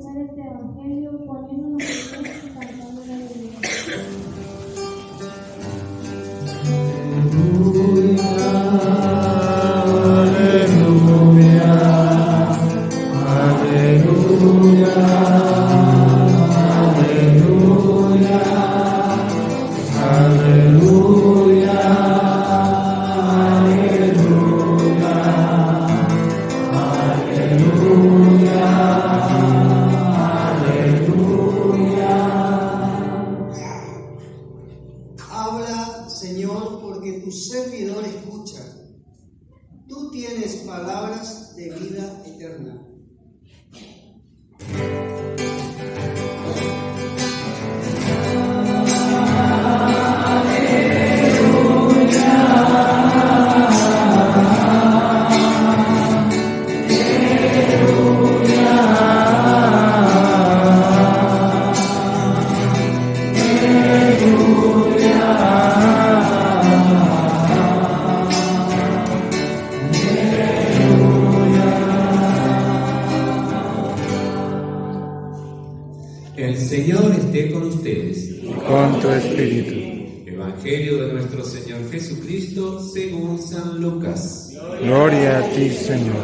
escuchar este evangelio, poniéndonos de pie y cantando la alegría. Habla, Señor, porque tu servidor escucha. Tú tienes palabras de vida eterna. El Señor esté con ustedes. Y con tu espíritu. Evangelio de nuestro Señor Jesucristo según San Lucas. Gloria a ti, Señor.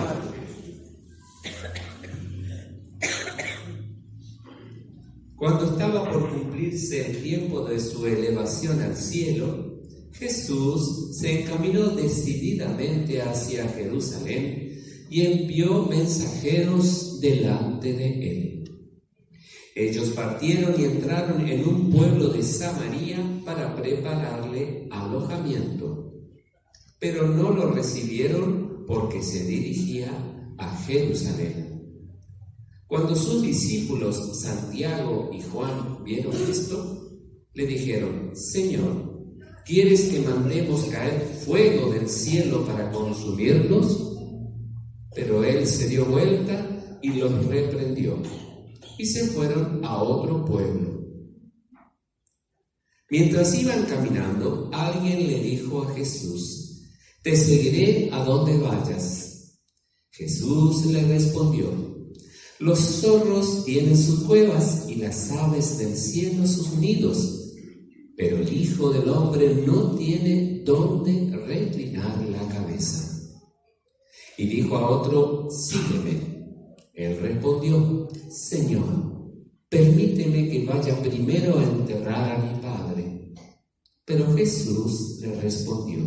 Cuando estaba por cumplirse el tiempo de su elevación al cielo, Jesús se encaminó decididamente hacia Jerusalén y envió mensajeros delante de él. Ellos partieron y entraron en un pueblo de Samaria para prepararle alojamiento, pero no lo recibieron porque se dirigía a Jerusalén. Cuando sus discípulos Santiago y Juan vieron esto, le dijeron: Señor, ¿quieres que mandemos caer fuego del cielo para consumirlos? Pero él se dio vuelta y los reprendió, y se fueron a otro pueblo. Mientras iban caminando, alguien le dijo a Jesús: Te seguiré a donde vayas. Jesús le respondió: Los zorros tienen sus cuevas y las aves del cielo sus nidos, pero el Hijo del Hombre no tiene dónde reclinar la cabeza. Y dijo a otro: Sígueme. Él respondió: Señor, permíteme que vaya primero a enterrar a mi padre. Pero Jesús le respondió: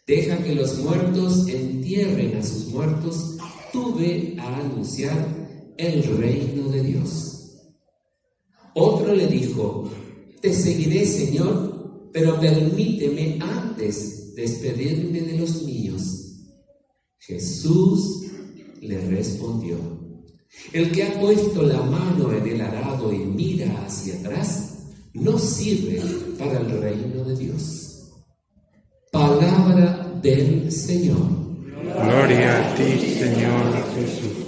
Deja que los muertos entierren a sus muertos, tú ve a anunciar el reino de Dios. Otro le dijo: Te seguiré, Señor, pero permíteme antes despedirme de los míos. Jesús le respondió: El que ha puesto la mano en el arado y mira hacia atrás, no sirve para el reino de Dios. Palabra del Señor. Gloria a ti, Señor Jesús.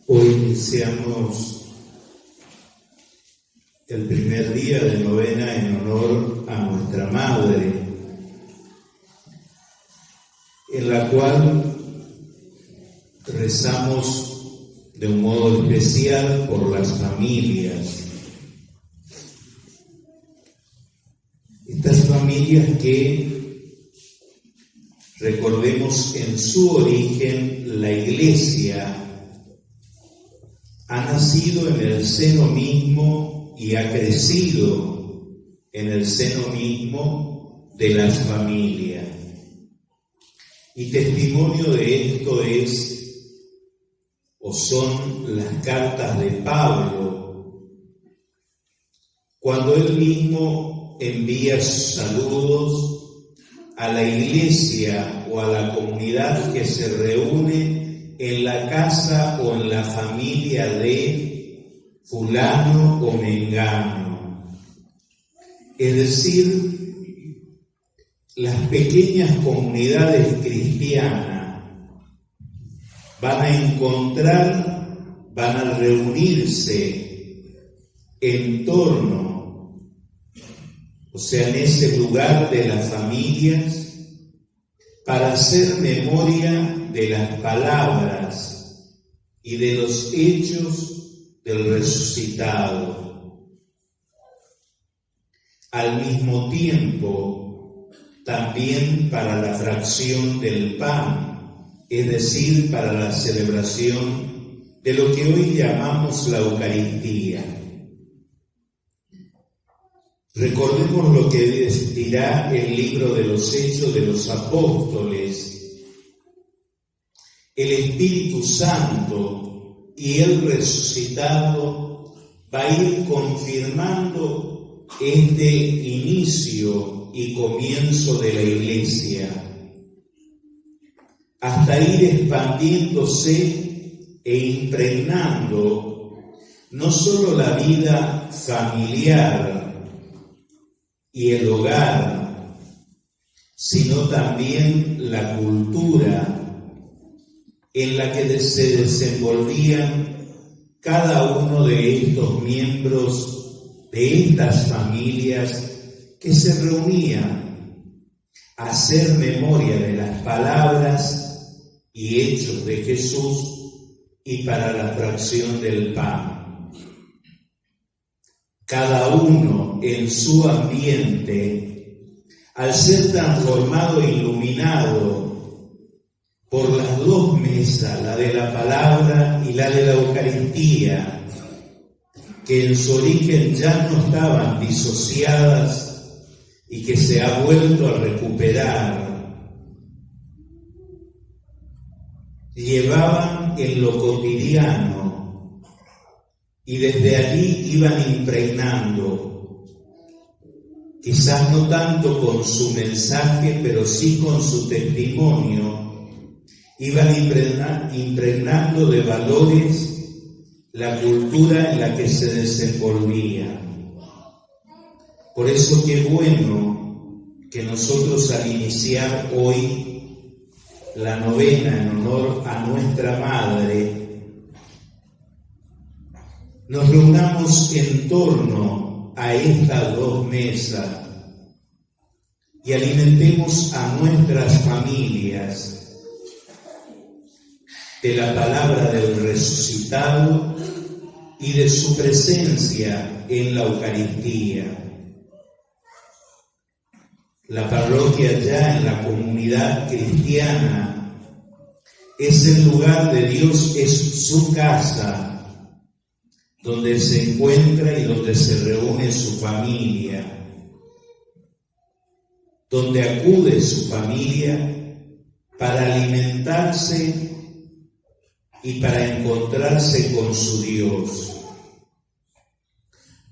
Hoy iniciamos el primer día de novena en honor a nuestra Madre, en la cual rezamos de un modo especial por las familias. Estas familias que, recordemos en su origen, la Iglesia ha nacido en el seno mismo y ha crecido en el seno mismo de las familias. Y testimonio de esto es o son las cartas de Pablo, cuando él mismo envía saludos a la iglesia o a la comunidad que se reúne en la casa o en la familia de fulano o mengano. Es decir, las pequeñas comunidades cristianas van a reunirse en torno o sea, en ese lugar de las familias, para hacer memoria de las palabras y de los hechos del resucitado. Al mismo tiempo, también para la fracción del pan, es decir, para la celebración de lo que hoy llamamos la Eucaristía. Recordemos lo que dirá el libro de los Hechos de los Apóstoles. El Espíritu Santo y el resucitado va a ir confirmando este inicio y comienzo de la Iglesia, hasta ir expandiéndose e impregnando no solo la vida familiar y el hogar, sino también la cultura en la que se desenvolvían cada uno de estos miembros de estas familias que se reunían a hacer memoria de las palabras y hechos de Jesús y para la fracción del pan. Cada uno en su ambiente, al ser transformado e iluminado por las dos mesas, la de la palabra y la de la Eucaristía, que en su origen ya no estaban disociadas y que se ha vuelto a recuperar, llevaban en lo cotidiano y desde allí iban impregnando, quizás no tanto con su mensaje, pero sí con su testimonio, iban impregnando de valores la cultura en la que se desenvolvían. Por eso qué bueno que nosotros al iniciar hoy la novena en honor a nuestra Madre, nos reunamos en torno a estas dos mesas y alimentemos a nuestras familias de la palabra del resucitado y de su presencia en la Eucaristía. La parroquia ya en la comunidad cristiana es el lugar de Dios, es su casa, donde se encuentra y donde se reúne su familia, donde acude su familia para alimentarse y para encontrarse con su Dios,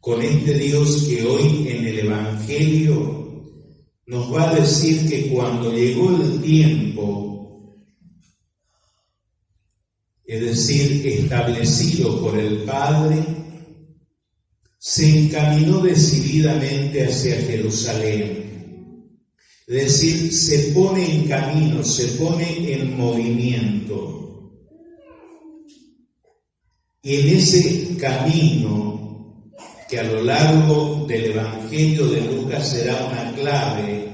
con este Dios que hoy en el Evangelio nos va a decir que cuando llegó el tiempo, es decir, establecido por el Padre, se encaminó decididamente hacia Jerusalén. Es decir, se pone en camino, se pone en movimiento. Y en ese camino, que a lo largo del Evangelio de Lucas será una clave,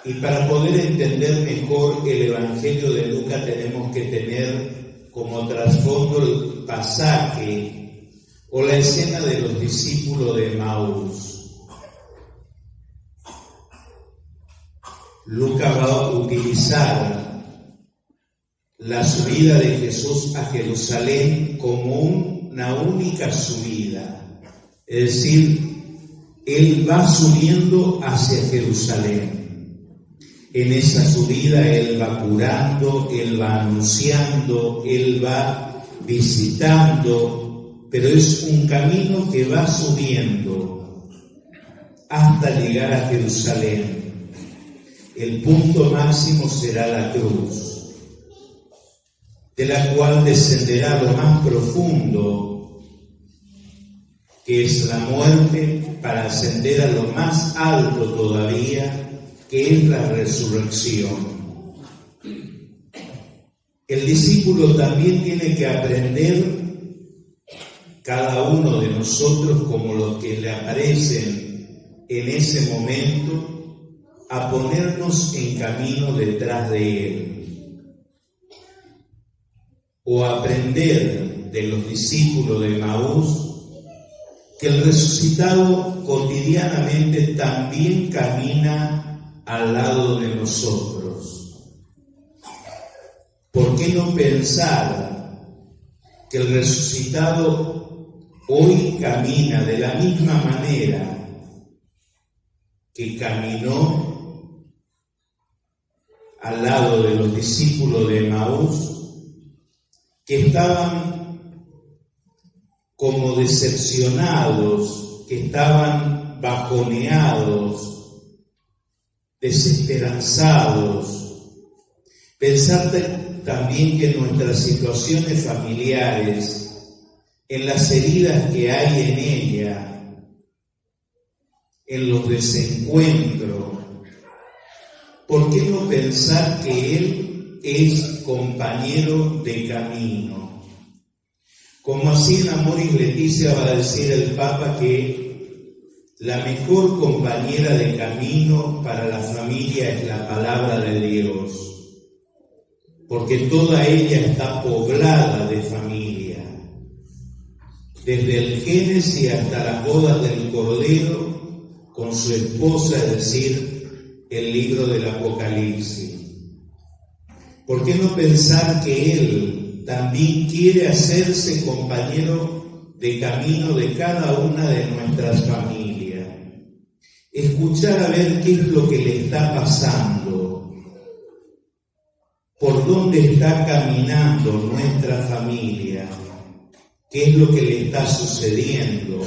y para poder entender mejor el Evangelio de Lucas tenemos que tener como trasfondo el pasaje o la escena de los discípulos de Emaús. Lucas va a utilizar la subida de Jesús a Jerusalén como una única subida. Es decir, Él va subiendo hacia Jerusalén. En esa subida Él va curando, Él va anunciando, Él va visitando, pero es un camino que va subiendo hasta llegar a Jerusalén. El punto máximo será la cruz, de la cual descenderá lo más profundo, que es la muerte, para ascender a lo más alto todavía, que es la resurrección. El discípulo también tiene que aprender, cada uno de nosotros, como los que le aparecen en ese momento a ponernos en camino detrás de Él, o aprender de los discípulos de Emaús que el resucitado cotidianamente también camina al lado de nosotros. ¿Por qué no pensar que el resucitado hoy camina de la misma manera que caminó al lado de los discípulos de Emaús, que estaban como decepcionados, que estaban bajoneados, desesperanzados? Pensar también que en nuestras situaciones familiares, en las heridas que hay en ella, en los desencuentros, ¿por qué no pensar que Él es compañero de camino? Como así en Amoris Laetitia va a decir el Papa que la mejor compañera de camino para la familia es la palabra de Dios, porque toda ella está poblada de familia, desde el Génesis hasta las bodas del Cordero con su esposa, es decir, el libro del Apocalipsis. ¿Por qué no pensar que Él también quiere hacerse compañero de camino de cada una de nuestras familias? Escuchar a ver qué es lo que le está pasando, por dónde está caminando nuestra familia, qué es lo que le está sucediendo.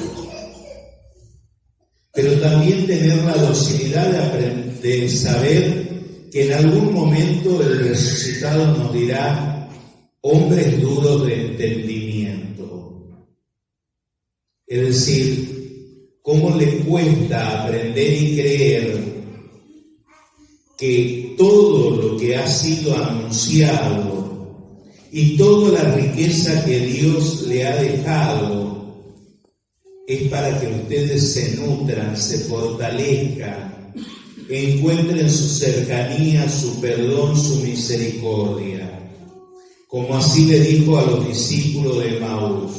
Pero también tener la docilidad de saber que en algún momento el resucitado nos dirá: hombres duros de entendimiento. Es decir, ¿cómo le cuesta aprender y creer que todo lo que ha sido anunciado y toda la riqueza que Dios le ha dejado es para que ustedes se nutran, se fortalezcan, encuentren su cercanía, su perdón, su misericordia? Como así le dijo a los discípulos de Emaús.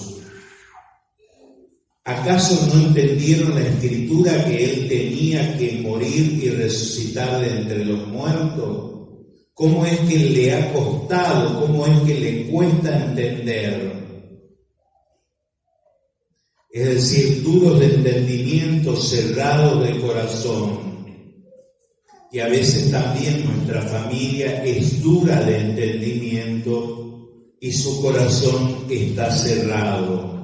¿Acaso no entendieron la Escritura que Él tenía que morir y resucitar de entre los muertos? ¿Cómo es que le ha costado? ¿Cómo es que le cuesta entender? Es decir, duros de entendimiento, cerrados de corazón. Y a veces también nuestra familia es dura de entendimiento y su corazón está cerrado.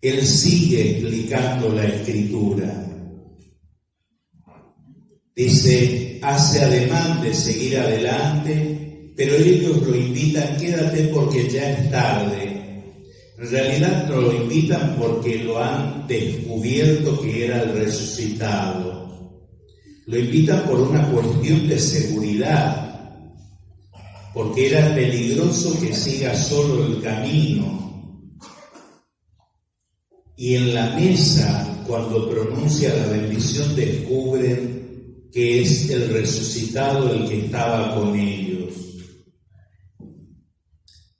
Él sigue explicando la Escritura. Dice, hace ademán de seguir adelante, pero ellos lo invitan: quédate porque ya es tarde. En realidad no lo invitan porque lo han descubierto que era el resucitado. Lo invitan por una cuestión de seguridad, porque era peligroso que siga solo el camino. Y en la mesa, cuando pronuncia la bendición, descubren que es el resucitado el que estaba con ellos.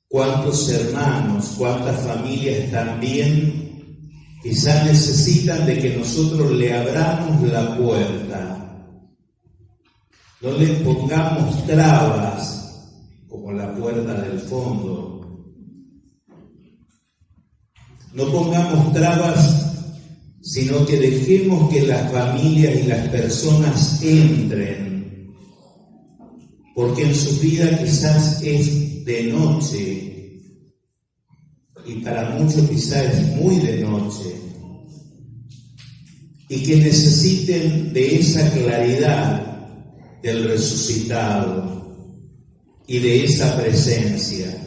¿Cuántos hermanos, cuántas familias también quizás necesitan de que nosotros le abramos la puerta? No le pongamos trabas como la puerta del fondo. No pongamos trabas, sino que dejemos que las familias y las personas entren, porque en su vida quizás es de noche, y para muchos quizás es muy de noche, y que necesiten de esa claridad del resucitado y de esa presencia.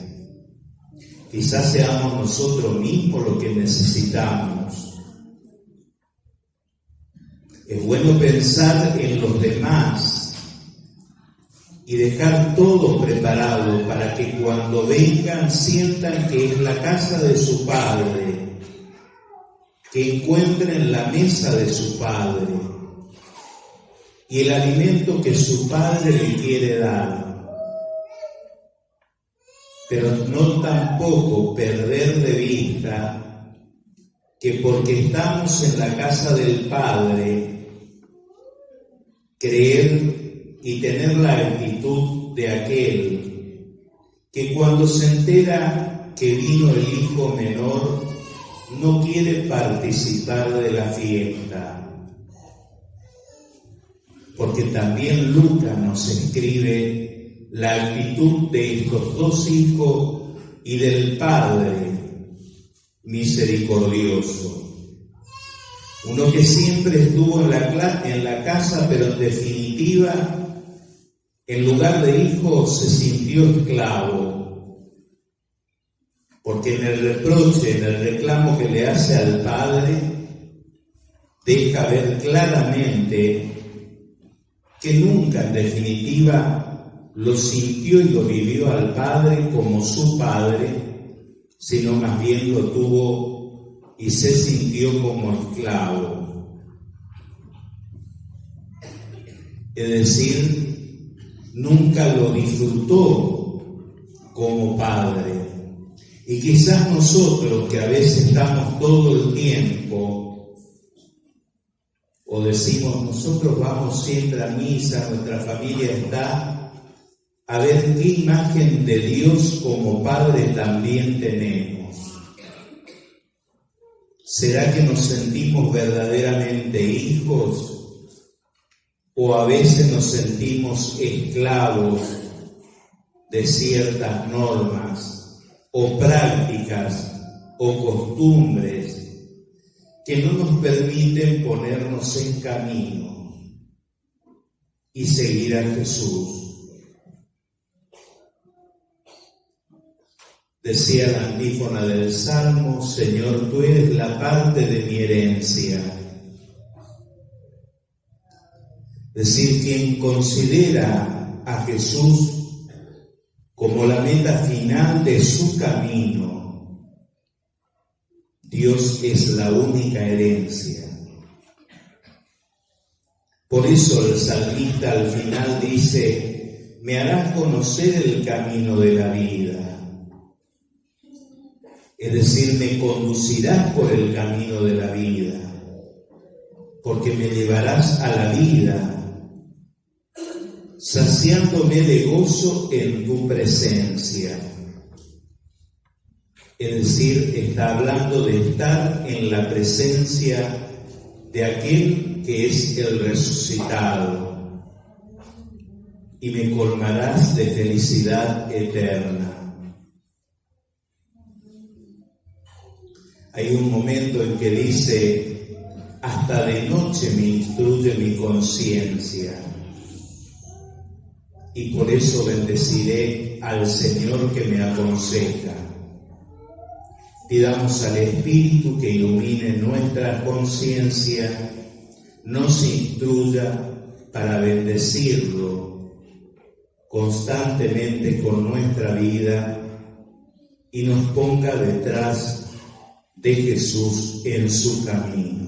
Quizás seamos nosotros mismos lo que necesitamos. Es bueno pensar en los demás y dejar todo preparado para que cuando vengan sientan que es la casa de su Padre, que encuentra en la mesa de su padre y el alimento que su padre le quiere dar, pero no tampoco perder de vista que porque estamos en la casa del Padre, creer y tener la actitud de aquel que cuando se entera que vino el hijo menor, no quiere participar de la fiesta. Porque también Lucas nos escribe la actitud de estos dos hijos y del Padre misericordioso. Uno que siempre estuvo en la casa, pero en definitiva, en lugar de hijo, se sintió esclavo. Porque en el reproche, en el reclamo que le hace al Padre, deja ver claramente que nunca en definitiva lo sintió y lo vivió al Padre como su Padre, sino más bien lo tuvo y se sintió como esclavo. Es decir, nunca lo disfrutó como Padre. Y quizás nosotros, que a veces estamos todo el tiempo, o decimos, nosotros vamos siempre a misa, nuestra familia está, a ver qué imagen de Dios como Padre también tenemos. ¿Será que nos sentimos verdaderamente hijos? ¿O a veces nos sentimos esclavos de ciertas normas o prácticas o costumbres que no nos permiten ponernos en camino y seguir a Jesús? Decía la antífona del Salmo: Señor, tú eres la parte de mi herencia. Es decir, quien considera a Jesús como la meta final de su camino, Dios es la única herencia. Por eso el salmista al final dice: me harás conocer el camino de la vida. Es decir, me conducirás por el camino de la vida, porque me llevarás a la vida, saciándome de gozo en tu presencia. Es decir, está hablando de estar en la presencia de aquel que es el resucitado, y me colmarás de felicidad eterna. Hay un momento en que dice: hasta de noche me instruye mi conciencia, y por eso bendeciré al Señor que me aconseja. Pidamos al Espíritu que ilumine nuestra conciencia, nos instruya para bendecirlo constantemente con nuestra vida y nos ponga detrás de Jesús en su camino.